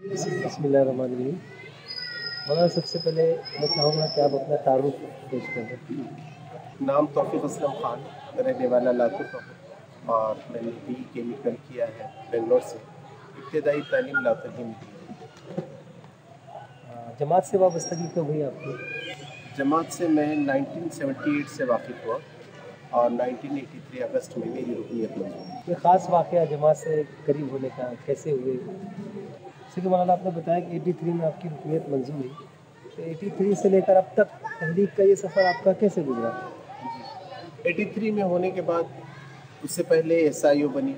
बिस्मिल्लाहिर्रहमानिर्रहीम। मौलाना, सबसे पहले मैं चाहूँगा कि आप अपना तारुफ पेश कर दें। नाम तौफीक असलम खान, रहने वाला लातूर का हूँ और मैंने बी केमिकल किया है बेंगलोर से। इब्तदाई तालीम लातूर ही में की है। जमात से वाबस्तगी कब हुई आपकी? जमात से मैं 1978 से वाकिफ़ हुआ और 1983 अगस्त में मेरी रुकनीत मंजूर हुई। कोई ख़ास वाक़या जमात से करीब होने का कैसे हुए? जैसे कि मौलाना आपने बताया कि 83 में आपकी रुकनीत मंजूर हुई, तो 83 से लेकर अब तक तहरीक का ये सफ़र आपका कैसे गुजरा? 83 में होने के बाद उससे पहले SIO बनी।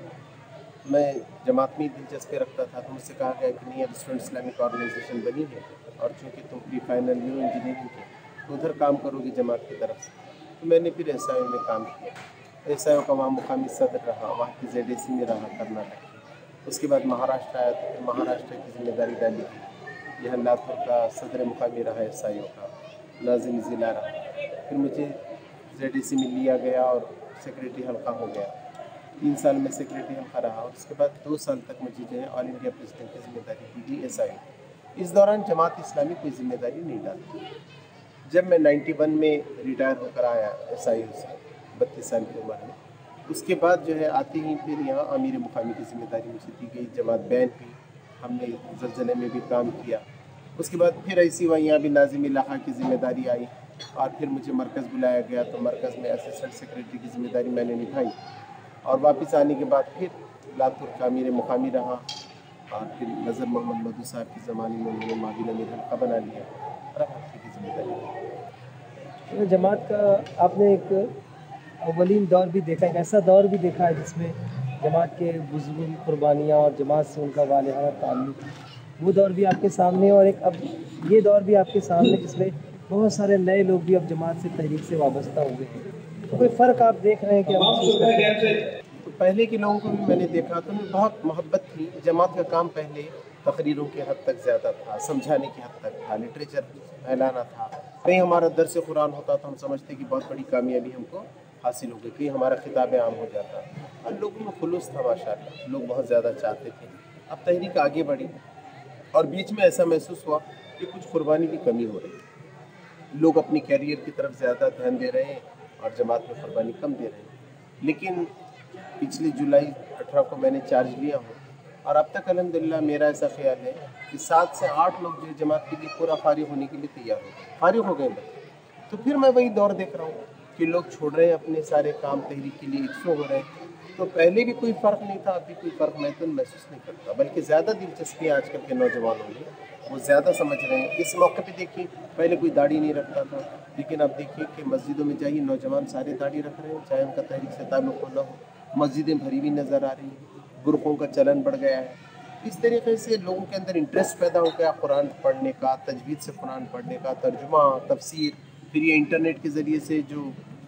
मैं जमात में दिलचस्पी रखता था तो मुझसे कहा गया कि नहीं, अब स्टूडेंट इस्लामिक ऑर्गेनाइजेशन बनी है और चूँकि तुम प्री फाइनल न्यू इंजीनियरिंग के तो उधर काम करोगी जमात की तरफ से। तो मैंने फिर SIO में काम किया। SIO का वहाँ मुकामी सदर रहा, वहाँ की ZAC में रहा कर्नाटक। उसके बाद महाराष्ट्र आया तो फिर महाराष्ट्र की जिम्मेदारी डाली थी। यहाँ लातूर का सदर मुकामी रहा SIO का, नाज़िम ज़िला रहा। फिर मुझे ZAC में लिया गया और सेक्रेटरी हल्का हो गया। 3 साल में सेक्रेटरी हल्का रहा और उसके बाद 2 साल तक मुझे जो है ऑल इंडिया प्रेसिडेंट की जिम्मेदारी दी गई SIO। इस दौरान जमात इस्लामी कोई जिम्मेदारी नहीं डाली। जब मैं 91 में रिटायर होकर आया SIO से 32 साल की उम्र में, उसके बाद जो है आते ही फिर यहाँ अमीर मुकामी की जिम्मेदारी मुझे दी गई। जमात बैन हुई, हमने ज़लज़ले में भी काम किया। उसके बाद फिर ऐसी वहाँ यहाँ भी नाज़िम इलाक़ा की जिम्मेदारी आई और फिर मुझे मरकज़ बुलाया गया तो मरकज़ में असिस्टेंट सेक्रेटरी की जिम्मेदारी मैंने निभाई और वापस आने के बाद फिर लातूर का अमीर मुकामी रहा और फिर नज़र मोहम्मद मधु साहब के ज़माने में उन्होंने माबिल अमीर हल्का बना लिया और अब हल्के की जिम्मेदारी। जमात का आपने एक अव्वलीन दौर भी देखा, एक ऐसा दौर भी देखा है जिसमें जमात के बुज़ुर्गों की कुर्बानियाँ और जमात से उनका वालिहाना ताल्लुक़, वो दौर भी आपके सामने और एक अब ये दौर भी आपके सामने जिसमें बहुत सारे नए लोग भी अब जमात से तहरीक से वाबस्ता हुए हैं। तो कोई फ़र्क आप देख रहे हैं कि तो पहले के लोगों को भी मैंने देखा तो उनमें बहुत मोहब्बत थी। जमात का काम पहले तकरीरों के हद तक ज़्यादा था, समझाने की हद तक था, लिटरेचर फैलाना था। कहीं हमारा दर्स कुरान होता था, हम समझते कि बहुत बड़ी कामयाबी हमको हासिल हो गई, कहीं हमारा खिताब आम हो जाता और लोगों में खुलूस था माशाअल्लाह, लोग बहुत ज़्यादा चाहते थे। अब तहरीक आगे बढ़ी और बीच में ऐसा महसूस हुआ कि कुछ कुर्बानी की कमी हो रही है। लोग अपनी कैरियर की तरफ ज़्यादा ध्यान दे रहे हैं और जमात में कुर्बानी कम दे रहे हैं। लेकिन पिछले जुलाई 18 को मैंने चार्ज लिया हूँ और अब तक अल्हम्दुलिल्लाह मेरा ऐसा ख्याल है कि 7 से 8 लोग जो जमात के लिए पूरा फारिग होने के लिए तैयार हो गए, फारिग हो गए बस। तो फिर मैं वही दौर देख रहा हूँ कि लोग छोड़ रहे हैं अपने सारे काम, तहरीक के लिए इच्छुक हो रहे हैं। तो पहले भी कोई फ़र्क नहीं था, अभी कोई फ़र्क मैं तो महसूस नहीं करता, बल्कि ज़्यादा दिलचस्पी आजकल के नौजवानों में, वो ज़्यादा समझ रहे हैं। इस मौके पे देखिए, पहले कोई दाढ़ी नहीं रखता था, लेकिन अब देखिए कि मस्जिदों में जाइए नौजवान सारे दाढ़ी रख रहे हैं, चाहे उनका तहरीक से ताल्लुक़ न हो। मस्जिदें भरी हुई नज़र आ रही हैं, बुरक़ों का चलन बढ़ गया है। इस तरीके से लोगों के अंदर इंटरेस्ट पैदा हो गया कुरान पढ़ने का, तजवीद से कुरान पढ़ने का, तर्जुमा, तफसीर। फिर ये इंटरनेट के ज़रिए से जो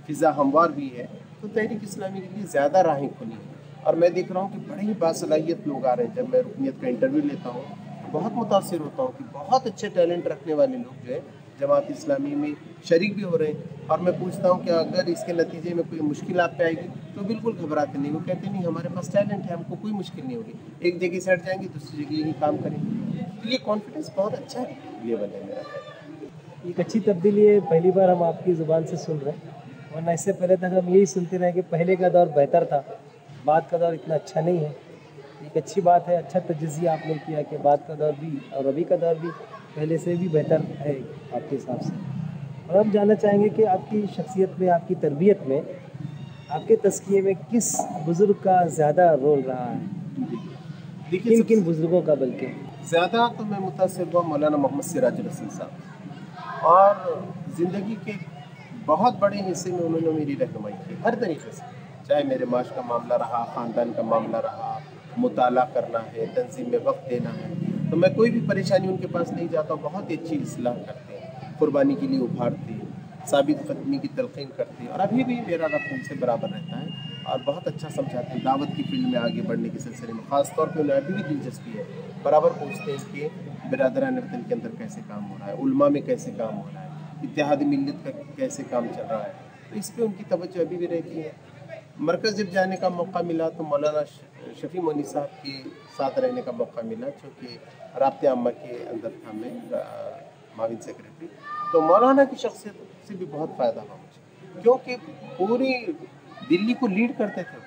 फ़िज़ा हमवार भी है, तो तहरीक इस्लामी के लिए ज़्यादा राहें खुली हैं और मैं देख रहा हूँ कि बड़े ही बासलाहियत लोग आ रहे हैं। जब मैं रुकनीत का इंटरव्यू लेता हूँ बहुत मुतासिर होता हूँ कि बहुत अच्छे टैलेंट रखने वाले लोग जो है जमात इस्लामी में शरीक भी हो रहे हैं। और मैं पूछता हूँ कि अगर इसके नतीजे में कोई मुश्किल आप पे आएगी तो बिल्कुल घबराते नहीं, वो कहते नहीं हमारे पास टैलेंट है, हमको कोई मुश्किल नहीं होगी, एक जगह से हट जाएंगे दूसरी जगह यही काम करेंगे। तो ये कॉन्फिडेंस बहुत अच्छा है, लेवल है मेरा। एक अच्छी तब्दीली है, पहली बार हम आपकी ज़ुबान से सुन रहे हैं, वरना इससे पहले तक हम यही सुनते रहे कि पहले का दौर बेहतर था, बाद का दौर इतना अच्छा नहीं है। एक अच्छी बात है, अच्छा तजज़िया आपने किया कि बाद का दौर भी और अभी का दौर भी पहले से भी बेहतर है आपके हिसाब से। और हम जानना चाहेंगे कि आपकी शख्सियत में, आपकी तरबियत में, आपके तज़किये में किस बुज़ुर्ग का ज़्यादा रोल रहा है? देखिए, किन बुज़ुर्गों का? बल्कि ज़्यादा तो मैं मुतासिर हुआ मौलाना मोहम्मद सिराजुल हसन साहब, और ज़िंदगी के बहुत बड़े हिस्से में उन्होंने मेरी रहनुमाई की हर तरीके से। चाहे मेरे माश का मामला रहा, ख़ानदान का मामला रहा, मुताला करना है, तंज़ीम में वक्त देना है, तो मैं कोई भी परेशानी उनके पास नहीं जाता, बहुत ही अच्छी इस्लाह करते हैं, कुर्बानी के लिए उभारते हैं, साबित क़दमी की तलक़ीन करते हैं और अभी भी मेरा रब्त उनसे बराबर रहता है और बहुत अच्छा समझाते हैं। दावत की फील्ड में आगे बढ़ने के सिलसिले में ख़ास तौर पर उन्हें अभी भी दिलचस्पी है, बराबर पूछते हैं कि बिरादरान वतन के अंदर कैसे काम हो रहा है, उलमा में कैसे काम हो रहा है, इत्तेहादी मिल्लत का कैसे काम चल रहा है, तो इस पर उनकी तवज्जो अभी भी रहती है। मरकज़ जब जाने का मौका मिला तो मौलाना शफी मोनी साहब के साथ रहने का मौका मिला, चूँकि राब्ते आम्मा के अंदर था मैं माविन सेक्रेटरी। तो मौलाना की शख्सियत से भी बहुत फ़ायदा हुआ मुझे, क्योंकि पूरी दिल्ली को लीड करते थे।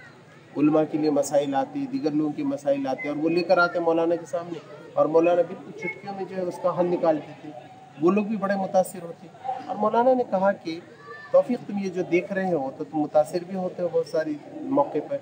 उलमा के लिए मसाइल आते, दीगर लोगों के मसाइल आते, और वो लेकर आते मौलाना के सामने, और मौलाना बिल्कुल चुटकियों में जो है उसका हल निकालते थे। वो लोग भी बड़े मुतासिर होते। और मौलाना ने कहा कि तौफीक, तुम ये जो देख रहे हो तो तुम मुतासिर भी होते हो बहुत सारी मौके पर।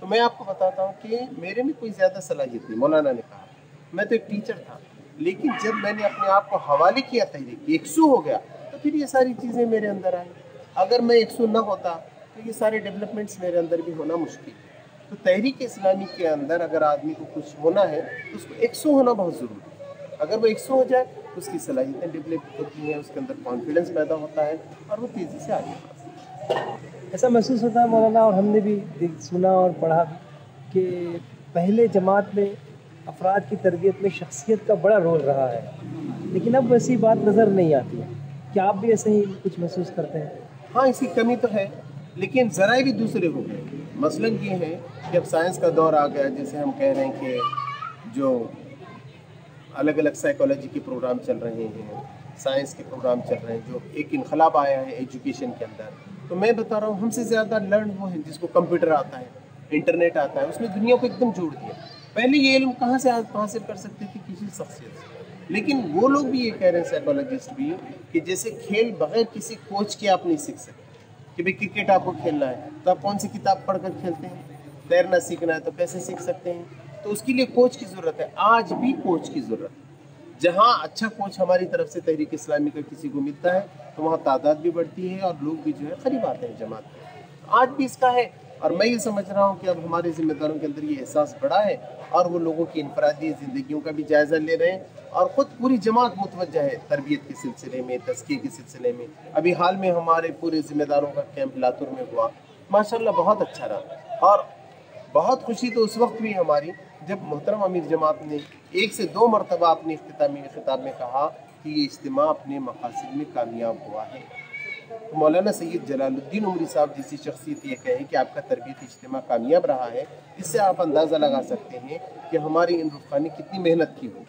तो मैं आपको बताता हूँ कि मेरे में कोई ज़्यादा सलाहियत नहीं। मौलाना ने कहा मैं तो एक टीचर था, लेकिन जब मैंने अपने आप को हवाले किया तहरीक, 100 हो गया, तो फिर ये सारी चीज़ें मेरे अंदर आई। अगर मैं 100 ना होता तो ये सारे डेवलपमेंट्स मेरे अंदर भी होना मुश्किल है। तो तहरीक इस्लामी के अंदर अगर आदमी को कुछ होना है तो उसको 100 होना बहुत ज़रूरी है। अगर वो 100 हो जाए तो उसकी सलाहियतें डेवलप होती हैं, उसके अंदर कॉन्फिडेंस पैदा होता है और वो तेज़ी से आगे बढ़ता है। ऐसा महसूस होता है मौलाना, और हमने भी सुना और पढ़ा कि पहले जमात में अफराद की तरबियत में शख्सियत का बड़ा रोल रहा है, लेकिन अब वैसी बात नज़र नहीं आती। क्या आप भी ऐसे ही कुछ महसूस करते हैं? हाँ, इसकी कमी तो है, लेकिन ज़राए भी दूसरे हो गए। मसलन ये है कि अब साइंस का दौर आ गया, जैसे हम कह रहे हैं कि जो अलग अलग साइकोलॉजी के प्रोग्राम चल रहे हैं, साइंस के प्रोग्राम चल रहे हैं, जो एक इनकलाब आया है एजुकेशन के अंदर। तो मैं बता रहा हूँ, हमसे ज़्यादा लर्न वो हैं जिसको कंप्यूटर आता है, इंटरनेट आता है, उसने दुनिया को एकदम जोड़ दिया। पहले ये इल्म कहाँ से कर सकते थे? किसी शख्सियत से। लेकिन वो लोग भी ये कह रहे हैं, साइकोलॉजिस्ट भी, कि जैसे खेल बगैर किसी कोच के आप नहीं सीख सकते। कि भाई क्रिकेट आपको खेलना है तो आप कौन सी किताब पढ़कर खेलते हैं? तैरना सीखना है तो कैसे सीख सकते हैं? तो उसके लिए कोच की ज़रूरत है। आज भी कोच की ज़रूरत है। जहाँ अच्छा कोच हमारी तरफ से तहरीक इस्लामी का किसी को मिलता है तो वहाँ तादाद भी बढ़ती है और लोग भी जो है करीब आते हैं जमात में। आज भी इसका है, और मैं ये समझ रहा हूँ कि अब हमारे ज़िम्मेदारों के अंदर ये एहसास बढ़ा है और वो लोगों की इनफरादी ज़िंदगियों का भी जायज़ा ले रहे हैं, और ख़ुद पूरी जमात मुतवज्जा है तरबियत के सिलसिले में, तज़किये के सिलसिले में। अभी हाल में हमारे पूरे ज़िम्मेदारों का कैंप लातूर में हुआ, माशाल्लाह बहुत अच्छा रहा। और बहुत खुशी तो उस वक्त भी हमारी जब मोहतरम अमीर जमात ने 1 से 2 मरतबा अपने इख्तितामी खिताब में कहा कि ये इज्तिमा अपने मकासद में कामयाब हुआ है। तो मौलाना सैयद जलालुद्दीन उमरी साहब जैसी शख्सियत ये कहे कि आपका तरबियत इज्तिमा कामयाब रहा है, इससे आप अंदाज़ा लगा सकते हैं कि हमारी इन रुखानी कितनी मेहनत की होगी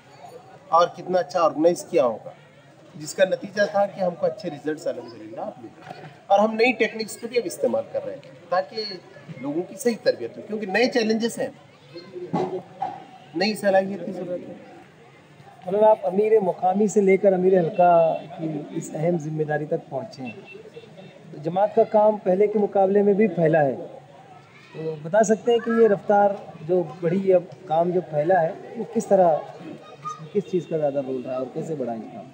और कितना अच्छा ऑर्गेनाइज़ किया होगा, जिसका नतीजा था कि हमको अच्छे रिजल्ट्स अल्हम्दुलिल्लाह मिल रहे हैं। और हम नई टेक्निक्स को भी अब इस्तेमाल कर रहे हैं ताकि लोगों की सही तरबियत हो, क्योंकि नए चैलेंजेस हैं, नई सलाहियत की ज़रूरत है। मतलब आप अमीर मुकामी से लेकर अमीर हल्का की इस अहम जिम्मेदारी तक पहुँचे हैं, तो जमात का काम पहले के मुकाबले में भी फैला है। तो बता सकते हैं कि ये रफ्तार जो बढ़ी, अब काम जो फैला है, वो किस तरह, किस चीज़ का ज़्यादा रोल रहा है और कैसे बढ़ा है काम?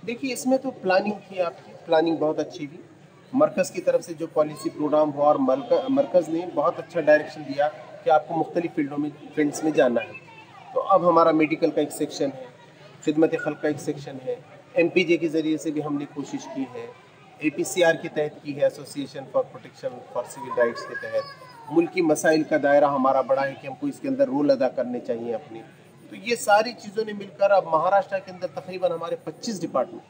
देखिए, इसमें तो प्लानिंग थी, आपकी प्लानिंग बहुत अच्छी थी। मरकज़ की तरफ से जो पॉलिसी प्रोग्राम हुआ और मरकज़ ने बहुत अच्छा डायरेक्शन दिया कि आपको मुख्तलिफ फील्ड्स में जाना है। तो अब हमारा मेडिकल का एक सेक्शन है, खिदमत खल्क का एक सेक्शन है, MPJ के ज़रिए से भी हमने कोशिश की है, APCR के तहत की है, association for protection for civil rights के तहत। मुल्की मसाइल का दायरा हमारा बड़ा है कि हमको इसके अंदर रोल अदा करने चाहिए अपने। तो ये सारी चीज़ों ने मिलकर अब महाराष्ट्र के अंदर तकरीबन हमारे 25 डिपार्टमेंट,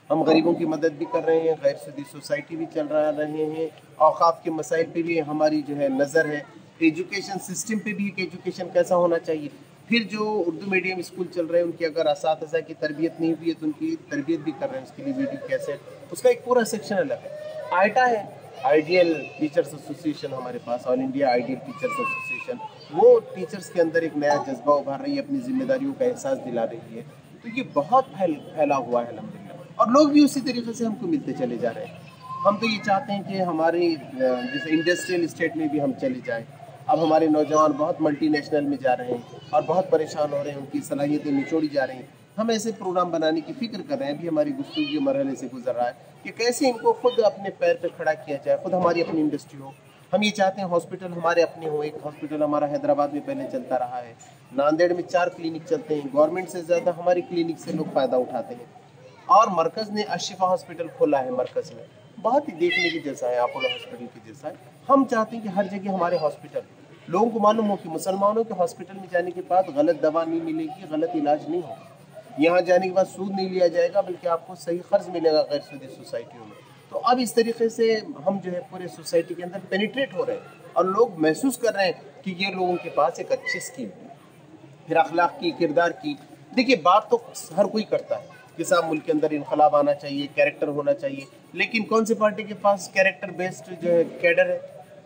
हम गरीबों की मदद भी कर रहे हैं, गैर सूदी सोसाइटी भी चल रहे हैं, औकाफ के मसाइल पे भी हमारी जो है नज़र है, एजुकेशन सिस्टम पे भी कि एजुकेशन कैसा होना चाहिए। फिर जो उर्दू मीडियम स्कूल चल रहे हैं उनकी अगर असातिज़ा की तरबियत नहीं हुई है तो उनकी तरबियत भी कर रहे हैं, उसके लिए वीडियो कैसेट, उसका एक पूरा सेक्शन अलग है। आइटा है, आइडियल टीचर्स एसोसिएशन हमारे पास, all India ideal teachers association, वो टीचर्स के अंदर एक नया जज्बा उभार रही है, अपनी जिम्मेदारियों का एहसास दिला रही है। तो ये बहुत फैला हुआ है अल्हम्दुलिल्लाह, और लोग भी उसी तरीके से हमको मिलते चले जा रहे हैं। हम तो ये चाहते हैं कि हमारी जैसे इंडस्ट्रियल स्टेट में भी हम चले जाएँ। अब हमारे नौजवान बहुत मल्टीनेशनल में जा रहे हैं और बहुत परेशान हो रहे हैं, उनकी सलाहियतें निचोड़ी जा रही हैं। हम ऐसे प्रोग्राम बनाने की फ़िक्र कर रहे हैं, अभी हमारी गुफ्तगू के मरहले से गुजर रहा है कि कैसे इनको खुद अपने पैर पे खड़ा किया जाए, खुद हमारी अपनी इंडस्ट्री हो। हम ये चाहते हैं हॉस्पिटल हमारे अपने हो। एक हॉस्पिटल हमारा हैदराबाद में पहले चलता रहा है, नांदेड़ में 4 क्लिनिक चलते हैं, गवर्नमेंट से ज़्यादा हमारी क्लिनिक से लोग फ़ायदा उठाते हैं। और मरकज़ ने अशिफा हॉस्पिटल खोला है मरकज़ में, बहुत ही देखने की जैसा है, अपोलो हॉस्पिटल के जैसा है। हम चाहते हैं कि हर जगह हमारे हॉस्पिटल, लोगों को मालूम हो कि मुसलमानों के हॉस्पिटल में जाने के बाद गलत दवा नहीं मिलेगी, गलत इलाज नहीं होगा, यहाँ जाने के बाद सूद नहीं लिया जाएगा, बल्कि आपको सही खर्च मिलेगा गैर सूदी सोसाइटियों में। तो अब इस तरीके से हम जो है पूरे सोसाइटी के अंदर पेनिट्रेट हो रहे हैं और लोग महसूस कर रहे हैं कि ये लोगों के पास एक अच्छी स्कीम है। फिर अखलाक की, किरदार की, देखिए बात तो हर कोई करता है कि साहब मुल्क के अंदर इनकलाब आना चाहिए, कैरेक्टर होना चाहिए, लेकिन कौन सी पार्टी के पास कैरेक्टर बेस्ड जो है कैडर है?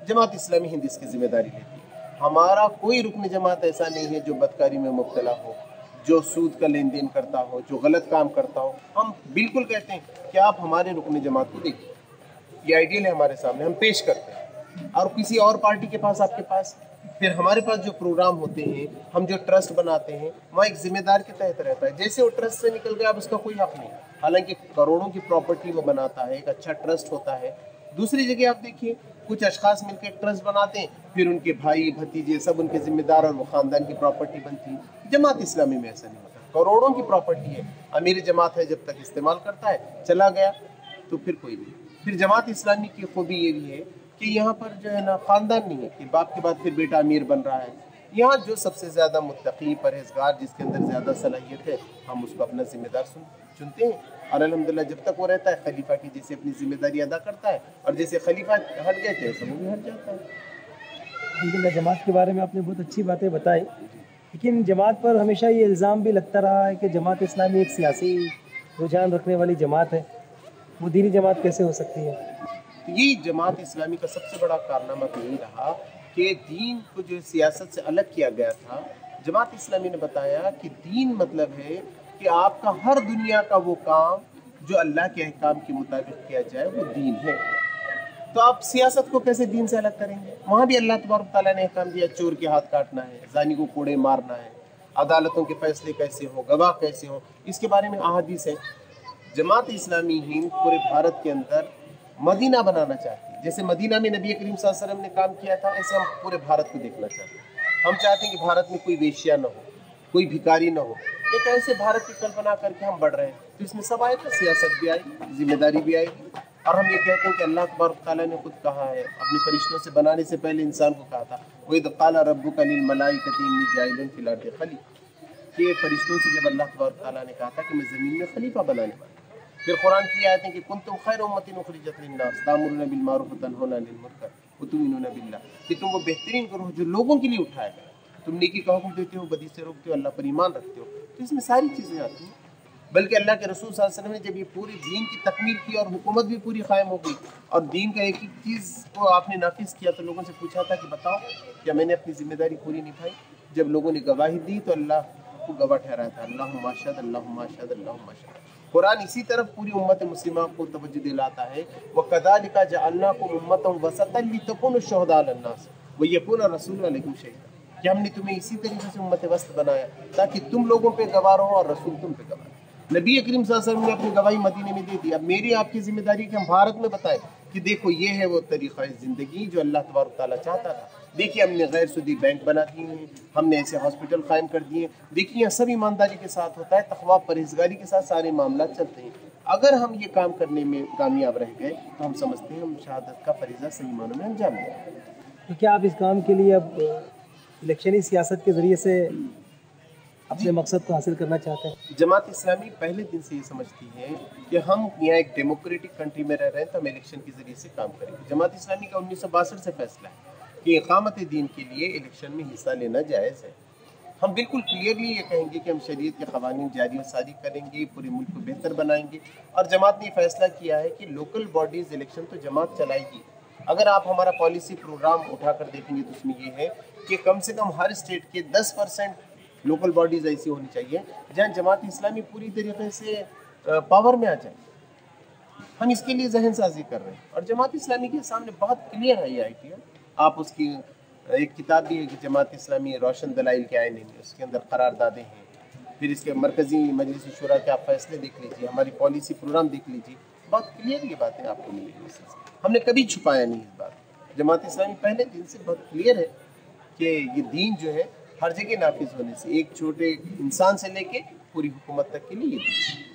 जमात इस्लामी हिंद इसकी जिम्मेदारी लेती है। हमारा कोई रुकन जमात ऐसा नहीं है जो बदकारी में मुब्तला हो, जो सूद का लेन देन करता हो, जो गलत काम करता हो। हम बिल्कुल कहते हैं कि आप हमारे रुकन जमात को देखिए, ये आइडियल है हमारे सामने, हम पेश करते हैं। और किसी और पार्टी के पास, आपके पास, फिर हमारे पास जो प्रोग्राम होते हैं, हम जो ट्रस्ट बनाते हैं, वहाँ एक जिम्मेदार के तहत रहता है। जैसे वो ट्रस्ट से निकल गया, अब उसका कोई हक नहीं, हालांकि करोड़ों की प्रॉपर्टी वो बनाता है, एक अच्छा ट्रस्ट होता है। दूसरी जगह आप देखिए, कुछ अशखास मिलकर एक ट्रस्ट बनाते हैं, फिर उनके भाई भतीजे सब उनके जिम्मेदार और वो खानदान की प्रॉपर्टी बनती है। जमात इस्लामी में ऐसा नहीं होता, करोड़ों की प्रॉपर्टी है, अमीर जमात है, जब तक इस्तेमाल करता है, चला गया तो फिर कोई नहीं। फिर जमात इस्लामी की खूबी ये भी है कि यहाँ पर जो है ना खानदान नहीं है कि बाप के बाद फिर बेटा अमीर बन रहा है। यहाँ जो सबसे ज़्यादा मुत्तकी, परहेजगार, जिसके अंदर ज़्यादा सलाहियत है, हम उसको अपना जिम्मेदार चुनते हैं। और अल्हम्दुलिल्लाह जब तक वो रहता है, खलीफा की जैसे अपनी जिम्मेदारी अदा करता है, और जैसे खलीफा हट गए थे ऐसा वो भी हट जाता है। अल्हम्दुलिल्लाह जमात के बारे में आपने बहुत अच्छी बातें बताई, लेकिन जमात पर हमेशा ये इल्ज़ाम भी लगता रहा है कि जमात इस्लामी एक सियासी रुझान रखने वाली जमात है, वो दीनी जमात कैसे हो सकती है? ये जमात इस्लामी का सबसे बड़ा कारनामा तो यही रहा कि दीन को जो सियासत से अलग किया गया था। जमात इस्लामी ने बताया कि दीन मतलब है कि आपका हर दुनिया का वो काम जो अल्लाह के अहकाम के मुताबिक किया जाए, वो दीन है। तो आप सियासत को कैसे दीन से अलग करेंगे? वहाँ भी अल्लाह तबारक तआला ने अहकाम दिया, चोर के हाथ काटना है, जानी को कोड़े मारना है, अदालतों के फैसले कैसे हो, गवाह कैसे हो, इसके बारे में अहादीस है। जमात इस्लामी हिंद पूरे भारत के अंदर मदीना बनाना चाहती है। जैसे मदीना में नबी करीम सल्लल्लाहु अलैहि वसल्लम ने काम किया था, ऐसे हम पूरे भारत को देखना चाहते हैं। हम चाहते हैं कि भारत में कोई वेश्या न हो, कोई भिखारी न हो, एक ऐसे भारत की कल्पना करके हम बढ़ रहे हैं। तो इसमें सब आएगा, सियासत भी आएगी, जिम्मेदारी भी आएगी। और हम ये कहते हैं कि अल्लाह तबारक तआला ने खुद कहा है, अपने फरिश्तों से बनाने से पहले इंसान को कहा था, वइज़ क़ाला रब्बुका लिल मलाइकति इन्नी जाइलुन फिल अर्दि खलीफ़ा, कि फरिश्तों से जब अल्लाह तबारक तआला ने कहा था कि मैं ज़मीन में खलीफा बनाने वाला। फिर कुरान की आयत है कि कुंतुम खैर उम्मतिन उखरिजत लिन्नास तामुरुना बिल मारूफ व तनहौना अनिल मुनकर व तुमिनूना बिल्लाह, कि तुम वो बेहतरीन करो जो लोगों के लिए उठाया गया, तुम नेकी का हुक्म देते हो, बदी से रोकते हो, अल्लाह पर ईमान रखते हो। तो इसमें सारी चीज़ें आती हैं। बल्कि अल्लाह के रसूल सल्लल्लाहु अलैहि वसल्लम ने जब ये पूरी दीन की तकमील की और हुकूमत भी पूरी कायम हो गई और दीन का एक एक चीज़ को आपने नाफिज किया, तो लोगों से पूछा था कि बताओ क्या मैंने अपनी जिम्मेदारी पूरी निभाई? जब लोगों ने गवाही दी तो अल्लाह को गवाह ठहराया था, अल्लाहुम्मा अशहद अल्लाहुम्मा अशहद अल्लाहुम्मा अशहद। कुरान इसी तरफ पूरी उम्मत मुस्लिमा को तवज्जो दिलाता है, वकज़ालिका जअलनाकुम उम्मतन वसतन लितकुनु शुहदा अलन्नास व यकूना रसूलु अलैकुम शहीदा, कि हमने तुम्हें इसी तरीके से उम्मत वसत बनाया ताकि तुम लोगों पे गवाह रहो और रसूल तुम पे गवाह। नबी करीम सल्लल्लाहु अलैहि वसल्लम ने अपनी गवाही मदीने में दी थी। अब मेरी आपकी जिम्मेदारी है कि हम भारत में बताएं कि देखो ये है वो तरीक़ा ज़िंदगी जो अल्लाह तबारक तआला चाहता था। देखिए हमने गैर सूदी बैंक बना दिए हैं, हमने ऐसे हॉस्पिटल कायम कर दिए। देखिए यहाँ सब ईमानदारी के साथ होता है, तक़वा परहेज़गारी के साथ सारे मामला चलते हैं। अगर हम ये काम करने में कामयाब रह गए तो हम समझते हैं हम शहादत का फरीज़ा सही मानों में अंजाम दें। तो क्या आप इस काम के लिए अब इलेक्शनी सियासत के ज़रिए से अपने मकसद को हासिल करना चाहते हैं? जमात इस्लामी पहले दिन से ये समझती है कि हम यहाँ एक डेमोक्रेटिक कंट्री में रह रहे हैं, तो हम इलेक्शन के ज़रिए से काम करेंगे। जमात इस्लामी का 1962 से फैसला है कि इक़ामत दीन के लिए इलेक्शन में हिस्सा लेना जायज़ है। हम बिल्कुल क्लियरली ये कहेंगे कि हम शरीयत के क़वानीन जारी और सारी करेंगे, पूरे मुल्क को बेहतर बनाएंगे। और जमात ने फैसला किया है कि लोकल बॉडीज़ इलेक्शन तो जमात चलाएगी। अगर आप हमारा पॉलिसी प्रोग्राम उठा कर देखेंगे तो उसमें ये है कि कम से कम हर स्टेट के 10% लोकल बॉडीज़ ऐसी होनी चाहिए जहाँ जमात इस्लामी पूरी तरीके से पावर में आ जाए। हम इसके लिए जहन साजी कर रहे हैं और जमात इस्लामी के सामने बहुत क्लियर है ये आइडिया। आप उसकी एक किताब भी है कि जमात इस्लामी रोशन दलाइल के आईने में, उसके अंदर करारदादें हैं। फिर इसके मरकज़ी मजलिस शुरा के आप फैसले देख लीजिए, हमारी पॉलिसी प्रोग्राम देख लीजिए, बहुत क्लियर ये बातें आपको मिलेगी। हमने कभी छुपाया नहीं इस बात। जमात इस्लामी पहले दिन से बहुत क्लियर है कि ये दीन जो है हर जगह नाफिज होने से, एक छोटे इंसान से लेके पूरी हुकूमत तक के लिए ये दीन